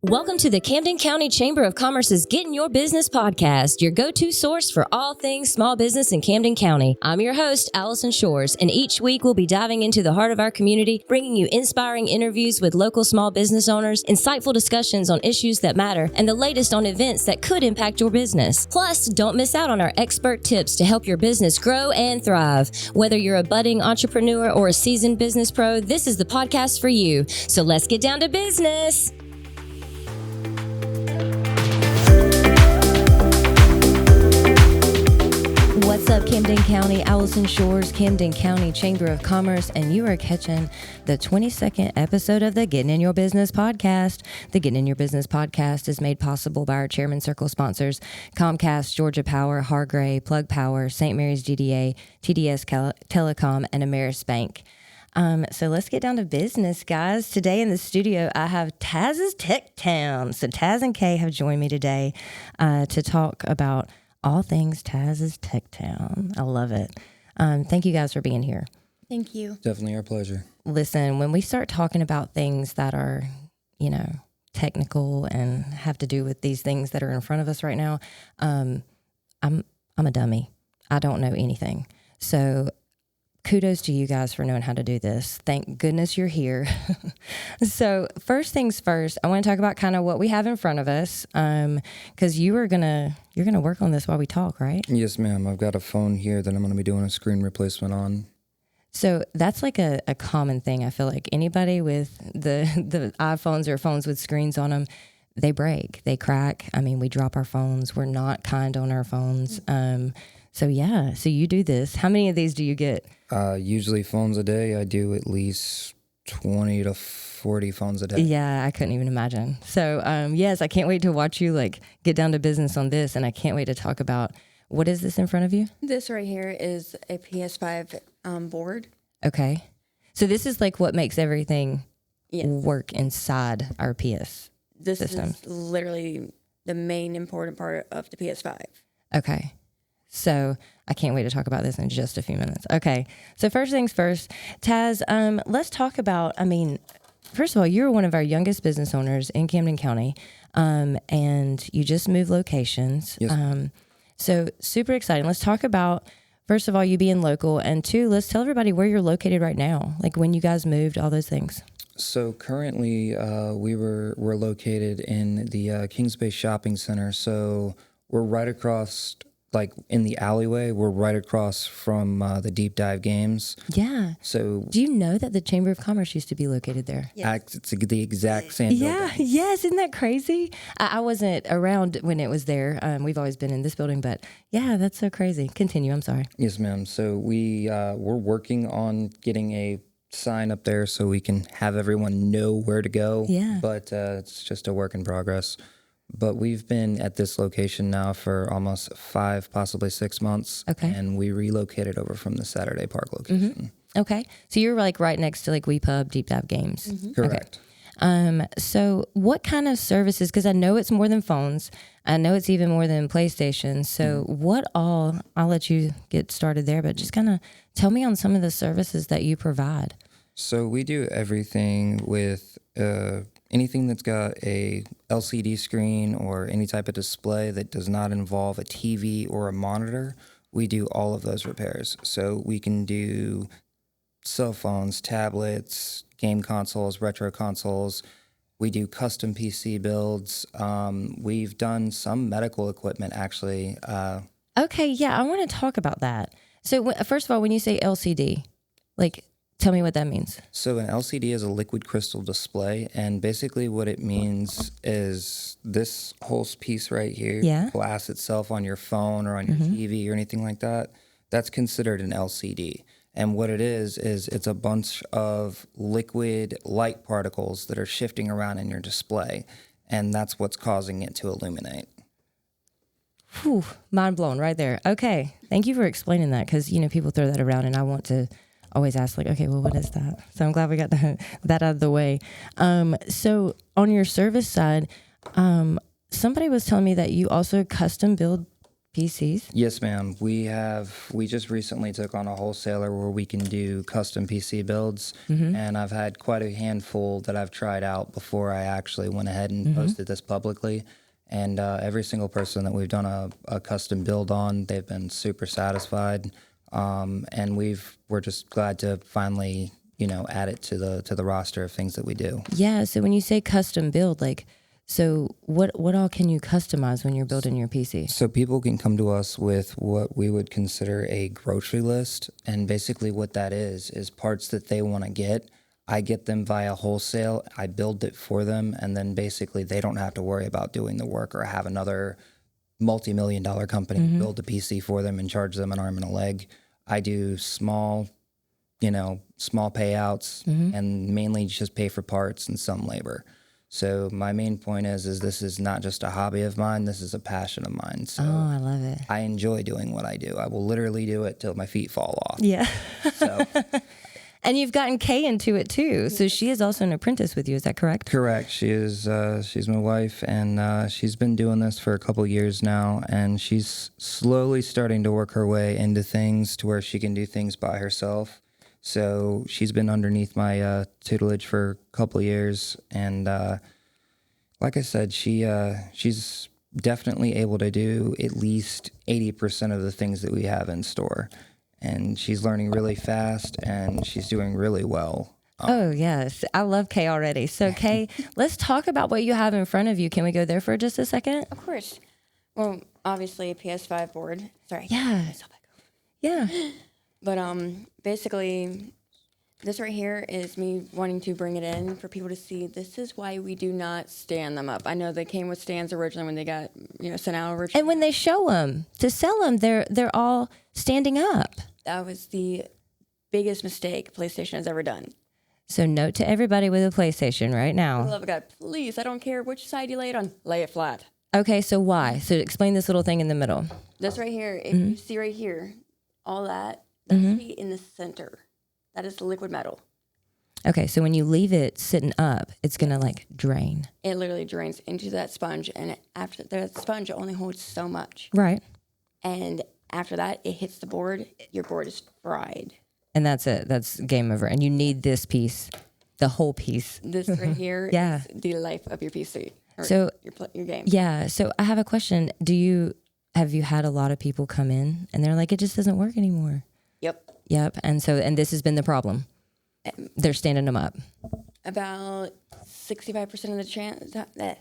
Welcome to the Camden County Chamber of Commerce's Get in Your Business podcast, your go-to source for all things small business in Camden County. I'm your host, Alison Shores, and each week we'll be diving into the heart of our community, bringing you inspiring interviews with local small business owners, insightful discussions on issues that matter, and the latest on events that could impact your business. Plus, don't miss out on our expert tips to help your business grow and thrive. Whether you're a budding entrepreneur or a seasoned business pro, this is the podcast for you. So let's get down to business. What's up, Camden County? Alison Shores, Camden County Chamber of Commerce, and you are catching the 22nd episode of the Getting in Your Business podcast. The Getting in Your Business podcast is made possible by our Chairman Circle sponsors, Comcast, Georgia Power, Hargray, Plug Power, St. Mary's GDA, TDS Telecom, and Ameris Bank. So let's get down to business, guys. Today in the studio, I have Taz's Tech Town. So Taz and Kay have joined me today to talk about all things Taz's Tech Town. I love it. Thank you guys for being here. Thank you. Definitely our pleasure. Listen, when we start talking about things that are, technical and have to do with these things that are in front of us right now, I'm a dummy. I don't know anything. So kudos to you guys for knowing how to do this. Thank goodness you're here. So first things first, I want to talk about kind of what we have in front of us, because you're gonna work on this while we talk, right? Yes, ma'am. I've got a phone here that I'm going to be doing a screen replacement on. So that's like a common thing. I feel like anybody with the iPhones or phones with screens on them, they break, they crack. I mean, we drop our phones. We're not kind on our phones. So you do this. How many of these do you get? Usually phones a day. I do at least 20 to 40 phones a day. Yeah, I couldn't even imagine. So, yes, I can't wait to watch you get down to business on this, and I can't wait to talk about, what is this in front of you? This right here is a PS5 board. Okay. So this is what makes everything work inside our PS system. Is literally the main important part of the PS5. Okay. So I can't wait to talk about this in just a few minutes. Okay. So first things first, Taz, let's talk about, first of all, you're one of our youngest business owners in Camden County, and you just moved locations. Yes. So super exciting. Let's talk about, first of all, you being local, and two, let's tell everybody where you're located right now, like when you guys moved, all those things. So currently we're located in the Kings Bay Shopping Center. So we're right across, in the alleyway, we're right across from the Deep Dive Games. Yeah. So do you know that the Chamber of Commerce used to be located there? Yes. It's the exact same building. Yes. Isn't that crazy? I wasn't around when it was there. We've always been in this building, but yeah, that's so crazy. Continue. I'm sorry. Yes, ma'am. So we're working on getting a sign up there so we can have everyone know where to go. Yeah. But it's just a work in progress. But we've been at this location now for almost 5, possibly 6 months. Okay. And we relocated over from the Saturday Park location. Mm-hmm. Okay. So you're right next to WePub, Deep Dive Games. Mm-hmm. Correct. Okay. So what kind of services, because I know it's more than phones. I know it's even more than PlayStation. So what all, I'll let you get started there, but just kind of tell me on some of the services that you provide. So we do everything with anything that's got a LCD screen or any type of display that does not involve a TV or a monitor. We do all of those repairs. So we can do cell phones, tablets, game consoles, retro consoles. We do custom PC builds. We've done some medical equipment, actually. Okay, yeah, I want to talk about that. So first of all, when you say LCD, tell me what that means. So an LCD is a liquid crystal display, and basically what it means is this whole piece right here, glass itself on your phone or on your TV or anything like that, that's considered an LCD. And what it is it's a bunch of liquid light particles that are shifting around in your display, and that's what's causing it to illuminate. Whew, mind blown right there. Okay, thank you for explaining that, because, people throw that around, and I want to always ask okay, well, what is that? So I'm glad we got that out of the way. So on your service side, somebody was telling me that you also custom build PCs? Yes, ma'am. We just recently took on a wholesaler where we can do custom PC builds, and I've had quite a handful that I've tried out before I actually went ahead and posted this publicly. And every single person that we've done a custom build on, they've been super satisfied, and we're just glad to finally add it to the roster of things that we do. Yeah. So when you say custom build, like, so what all can you customize when you're building your PC? So people can come to us with what we would consider a grocery list, and basically what that is parts that they want to get. I get them via wholesale, I build it for them, and then basically they don't have to worry about doing the work or have another multi-million-dollar company build a PC for them and charge them an arm and a leg. I do small payouts and mainly just pay for parts and some labor. So my main point is this is not just a hobby of mine. This is a passion of mine. So I love it. I enjoy doing what I do. I will literally do it till my feet fall off. Yeah. So And you've gotten Kay into it too. So she is also an apprentice with you. Is that correct? correct. She is. She's my wife, and she's been doing this for a couple years now. And she's slowly starting to work her way into things to where she can do things by herself. So she's been underneath my tutelage for a couple of years, and like I said, she's definitely able to do at least 80% of the things that we have in store, and she's learning really fast, and she's doing really well. Oh, yes. I love Kay already. So, Kay, let's talk about what you have in front of you. Can we go there for just a second? Of course. Well, obviously a PS5 board. Sorry. Yeah. Yeah. But basically, this right here is me wanting to bring it in for people to see. This is why we do not stand them up. I know they came with stands originally when they got sent out originally. And when they show them to sell them, they're all standing up. That was the biggest mistake PlayStation has ever done. So note to everybody with a PlayStation right For the now. love of God, please, I don't care which side you lay it on, lay it flat. Okay, so why? So explain this little thing in the middle. This right here, if you see right here, all that should be in the center. That is liquid metal. Okay, so when you leave it sitting up, it's going to like drain. It literally drains into that sponge, and after that sponge only holds so much. Right. And after that, it hits the board. Your board is fried. And that's it. That's game over. And you need this piece, the whole piece. This right here Yeah. is the life of your PC. Or So- your game. Yeah. So I have a question. Have you had a lot of people come in and they're like, it just doesn't work anymore? Yep. Yep. And this has been the problem. They're standing them up. About 65% of the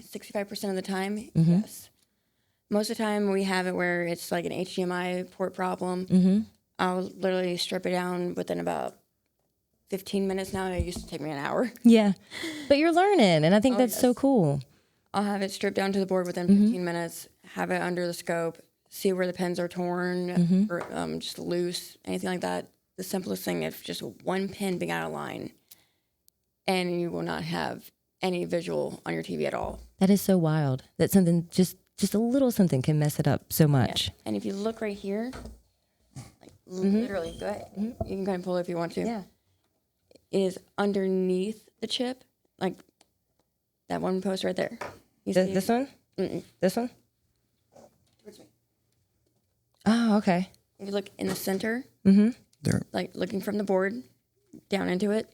65% of the time, Mm-hmm. yes. Most of the time, we have it where it's like an HDMI port problem. Mm-hmm. I'll literally strip it down within about 15 minutes now. It used to take me an hour. Yeah. But you're learning. And I think that's so yes. cool. I'll have it stripped down to the board within Mm-hmm. 15 minutes, have it under the scope, see where the pins are torn Mm-hmm. or just loose, anything like that. The simplest thing is just one pin being out of line, and you will not have any visual on your TV at all. That is so wild. That something, just a little something can mess it up so much. Yeah. And if you look right here, like literally, go ahead. You can kind of pull it if you want to. Yeah. It is underneath the chip, like that one post right there. You This one? Mm-mm. This one? Towards me. Oh, okay. If you look in the center, They're like looking from the board down into it,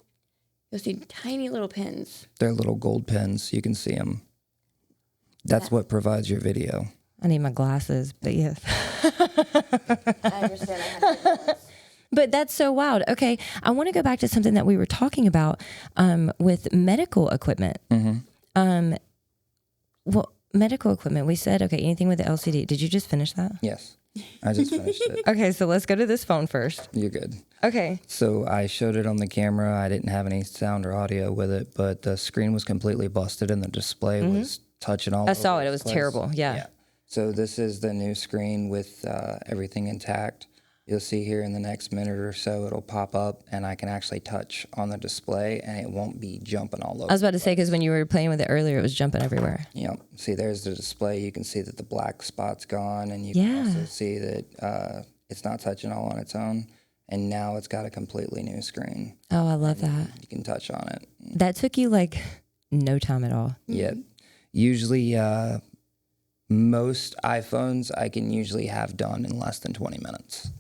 you'll see tiny little pins. they're little gold pins. You can see them. That's what provides your video. I need my glasses, but yes. I understand. I had to get those. But that's so wild. Okay, I want to go back to something that we were talking about with medical equipment. Well, medical equipment, we said, okay, anything with the LCD. Did you just finish that? Yes, I just finished it. Okay, so let's go to this phone first. You're good. Okay. So I showed it on the camera. I didn't have any sound or audio with it, but the screen was completely busted and the display was touching all over. I saw it. the It was place. terrible. Yeah. So this is the new screen with everything intact. You'll see here in the next minute or so, it'll pop up and I can actually touch on the display and it won't be jumping all over. I was about to say, because when you were playing with it earlier, it was jumping everywhere. Yep. See, there's the display. You can see that the black spot's gone, and you can Yeah. also see that it's not touching all on its own. And now it's got a completely new screen. Oh, I love that. You can touch on it. That took you like no time at all. Yep. Usually, Most iPhones I can usually have done in less than 20 minutes.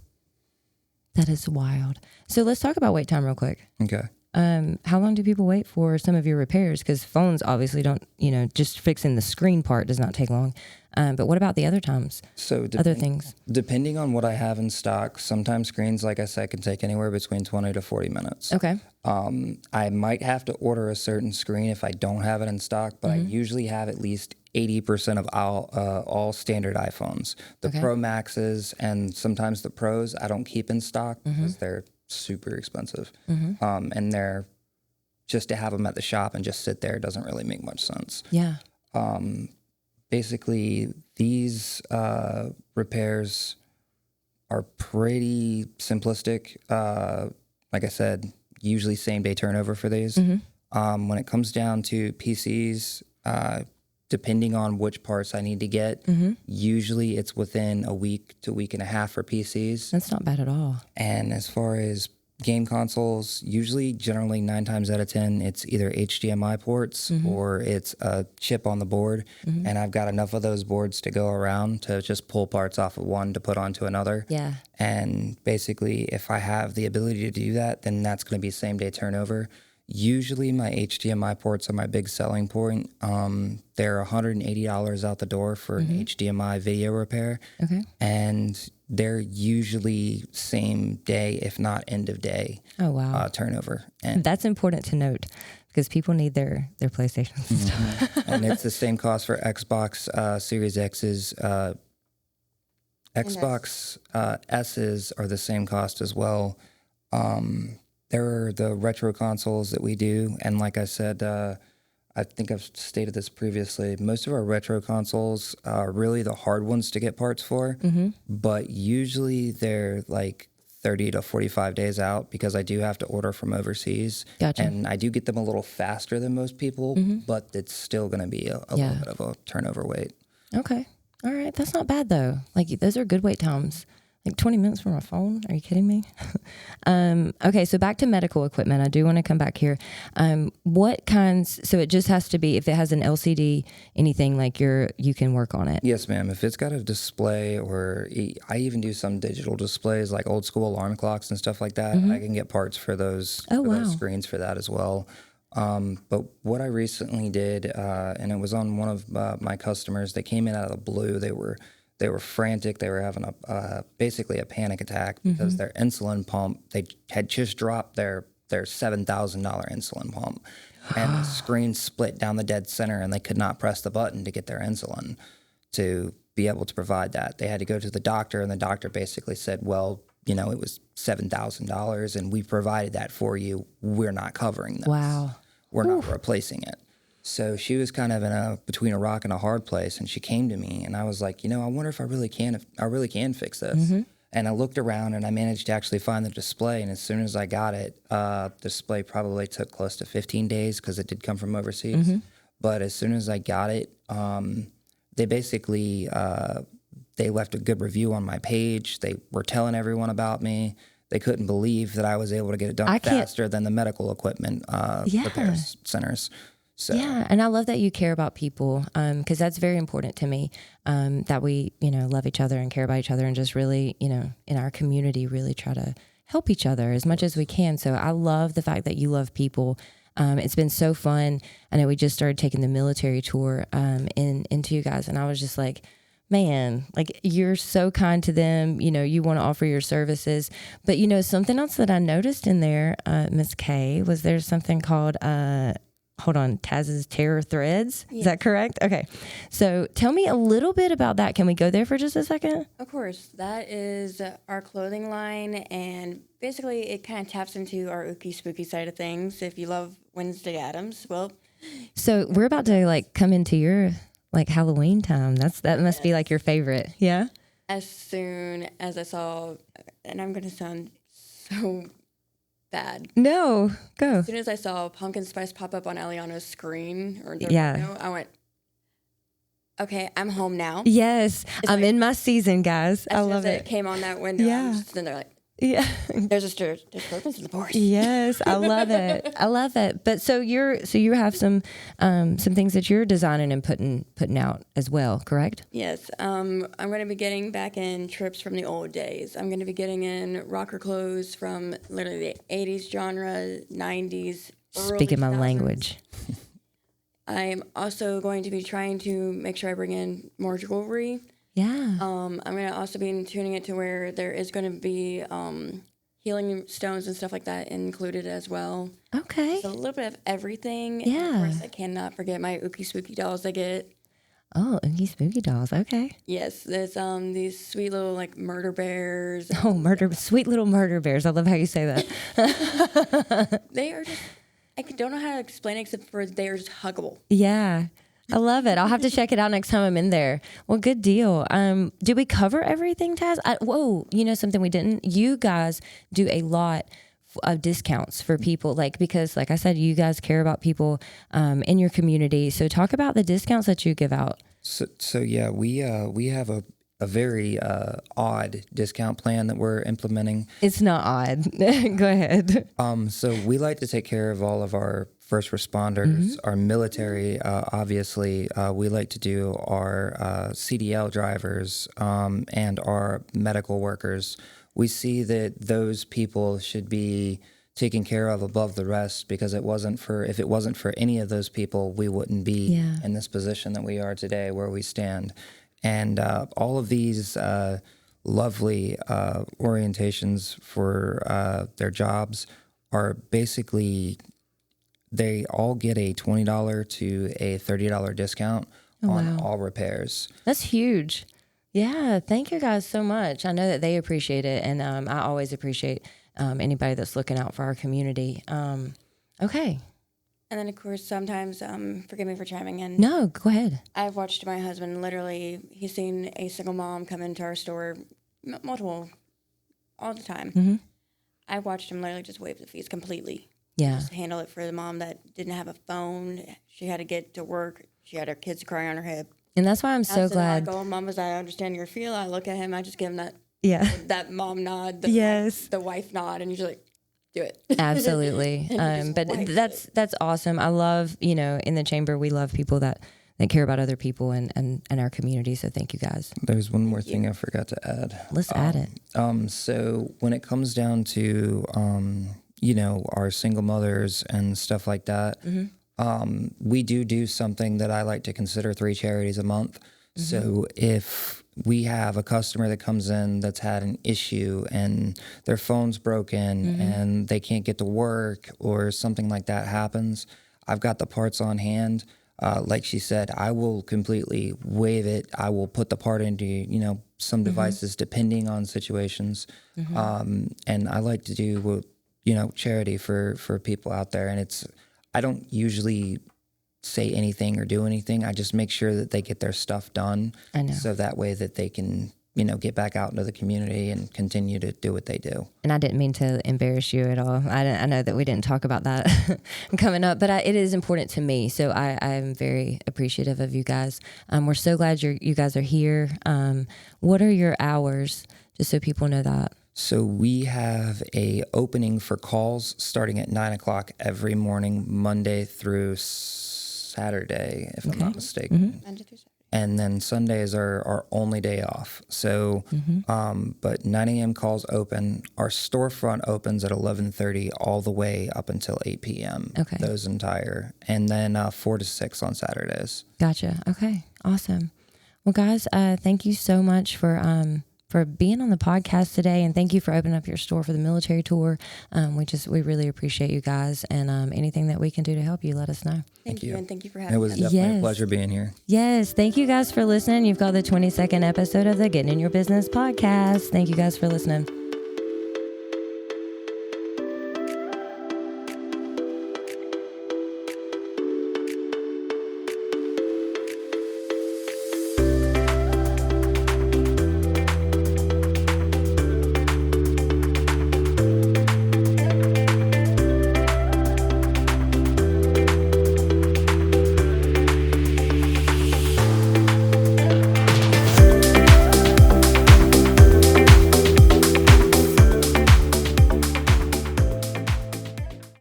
That is wild. So let's talk about wait time real quick. Okay. How long do people wait for some of your repairs? Because phones obviously don't, just fixing the screen part does not take long. But what about the other times? So other things? Depending on what I have in stock, sometimes screens, like I said, can take anywhere between 20 to 40 minutes. Okay. I might have to order a certain screen if I don't have it in stock, but I usually have at least 80% of all standard iPhones. The Pro Maxes and sometimes the Pros I don't keep in stock because they're super expensive. And they're just to have them at the shop and just sit there doesn't really make much sense. Yeah. Basically, these repairs are pretty simplistic. Like I said, usually same day turnover for these. When it comes down to PCs, depending on which parts I need to get, usually it's within a week to week and a half for PCs. That's not bad at all. And as far as game consoles, generally 9 times out of 10, it's either HDMI ports or it's a chip on the board. And I've got enough of those boards to go around to just pull parts off of one to put onto another. Yeah. And basically, if I have the ability to do that, then that's going to be same day turnover. Usually my HDMI ports are my big selling point. They're $180 out the door for an HDMI video repair. Okay. And they're usually same day, if not end of day turnover. And that's important to note because people need their PlayStations and stuff. And it's the same cost for Xbox Series X's. Xbox S's are the same cost as well. There are the retro consoles that we do, and like I said, I think I've stated this previously, most of our retro consoles are really the hard ones to get parts for, but usually they're like 30 to 45 days out because I do have to order from overseas. Gotcha. And I do get them a little faster than most people, but it's still going to be a little bit of a turnover wait. Okay. All right. That's not bad, though. Like, those are good wait times. Like 20 minutes for my phone? Are you kidding me? Okay, so back to medical equipment. I do want to come back here. What kinds, so it just has to be, if it has an LCD, anything like you can work on it? Yes, ma'am. If it's got a display or I even do some digital displays like old school alarm clocks and stuff like that, I can get parts for those, those screens for that as well. But what I recently did, and it was on one of my customers, they came in out of the blue. They were frantic. They were having basically a panic attack because their insulin pump, they had just dropped their $7,000 insulin pump, and the screen split down the dead center, and they could not press the button to get their insulin to be able to provide that. They had to go to the doctor, and the doctor basically said, well, it was $7,000, and we provided that for you. We're not covering this. Wow. We're not replacing it. So she was kind of between a rock and a hard place, and she came to me, and I was like, I wonder if I really can fix this. And I looked around, and I managed to actually find the display. And as soon as I got it, the display probably took close to 15 days because it did come from overseas. But as soon as I got it, they basically they left a good review on my page. They were telling everyone about me. They couldn't believe that I was able to get it done faster than the medical equipment repair centers. So. Yeah, and I love that you care about people because that's very important to me, that we, love each other and care about each other and just really, in our community, really try to help each other as much as we can. So I love the fact that you love people. It's been so fun. I know we just started taking the military tour into you guys, and I was just like, man, like you're so kind to them. You want to offer your services. But, something else that I noticed in there, Miss Kay, was there's something called... hold on, Taz's Terror Threads. Yes. Is that correct? Okay. So tell me a little bit about that. Can we go there for just a second? Of course. That is our clothing line, and basically it kind of taps into our ooky spooky side of things. If you love Wednesday Addams, well. So we're about to come into your Halloween time. That must be your favorite. Yeah? As soon as I saw, and I'm going to sound so bad. No, go. As soon as I saw pumpkin spice pop up on Eliana's screen, I went, okay, I'm home now. Yes, I'm in my season, guys. I love it. It came on that window. Yeah. I'm just sitting there Yeah. There's a disturbance in the force. Yes, I love it. I love it. But so you have some things that you're designing and putting out as well, correct? Yes. I'm going to be getting back in trips from the old days. I'm going to be getting in rocker clothes from literally the 80s genre, 90s, Speaking my 2000s. language. I'm also going to be trying to make sure I bring in more jewelry. Yeah. I'm going to also be tuning it to where there is going to be healing stones and stuff like that included as well. Okay. So a little bit of everything. Yeah. And of course, I cannot forget my Ookie Spooky dolls I get. Oh, Oogie Spooky dolls. Okay. Yes, there's these sweet little like murder bears. Oh, sweet little murder bears. I love how you say that. They are just, I don't know how to explain it except for they are just huggable. Yeah. I love it. I'll have to check it out next time I'm in there. Well, good deal. Did we cover everything, Taz? You know something we didn't? You guys do a lot of discounts for people, because like I said, you guys care about people in your community. So talk about the discounts that you give out. So yeah, we have a very odd discount plan that we're implementing. It's not odd. Go ahead. So we like to take care of all of our first responders, our military. Obviously, we like to do our CDL drivers and our medical workers. We see that those people should be taken care of above the rest, because if it wasn't for any of those people, we wouldn't be in this position that we are today, where we stand. And all of these lovely orientations for their jobs are basically, they all get a $20 to a $30 discount on all repairs. That's huge. Yeah, thank you guys so much. I know that they appreciate it, and I always appreciate anybody that's looking out for our community. Okay. And then, of course, sometimes, forgive me for chiming in. No, go ahead. I've watched my husband literally, he's seen a single mom come into our store multiple, all the time. Mm-hmm. I've watched him literally just waive the fees completely. Yeah. Just handle it for the mom that didn't have a phone. She had to get to work. She had her kids crying on her hip. And that's why I'm so glad. I go, Mom, as I understand your feel. I look at him. I just give him that mom nod. The wife nod. And he's like, do it. Absolutely. But that's awesome. I love, in the chamber, we love people that care about other people and our community. So thank you guys. There's one more thing I forgot to add. Let's add it. So when it comes down to, our single mothers and stuff like that, we do something that I like to consider 3 charities a month. Mm-hmm. So if we have a customer that comes in that's had an issue and their phone's broken and they can't get to work or something like that happens, I've got the parts on hand. Like she said, I will completely waive it. I will put the part into, some devices depending on situations. And I like to do, charity for people out there. And I don't usually say anything or do anything. I just make sure that they get their stuff done. I know. So that way that they can, get back out into the community and continue to do what they do. And I didn't mean to embarrass you at all. I know that we didn't talk about that coming up, but it is important to me. So I'm very appreciative of you guys. We're so glad you guys are here. What are your hours, just so people know that? So we have a opening for calls starting at 9:00 every morning, Monday through Saturday, if I'm not mistaken. Monday through Saturday. And then Sundays are our only day off. So, but 9 a.m. calls open. Our storefront opens at 11:30 all the way up until 8 p.m. Okay. Those entire. And then 4 to 6 on Saturdays. Gotcha. Okay. Awesome. Well, guys, thank you so much for being on the podcast today, and thank you for opening up your store for the military tour. We really appreciate you guys, and anything that we can do to help you, let us know. Thank you, and thank you for having us. It was definitely a pleasure being here. Yes, thank you guys for listening. You've got the 22nd episode of the Getting in Your Business podcast. Thank you guys for listening.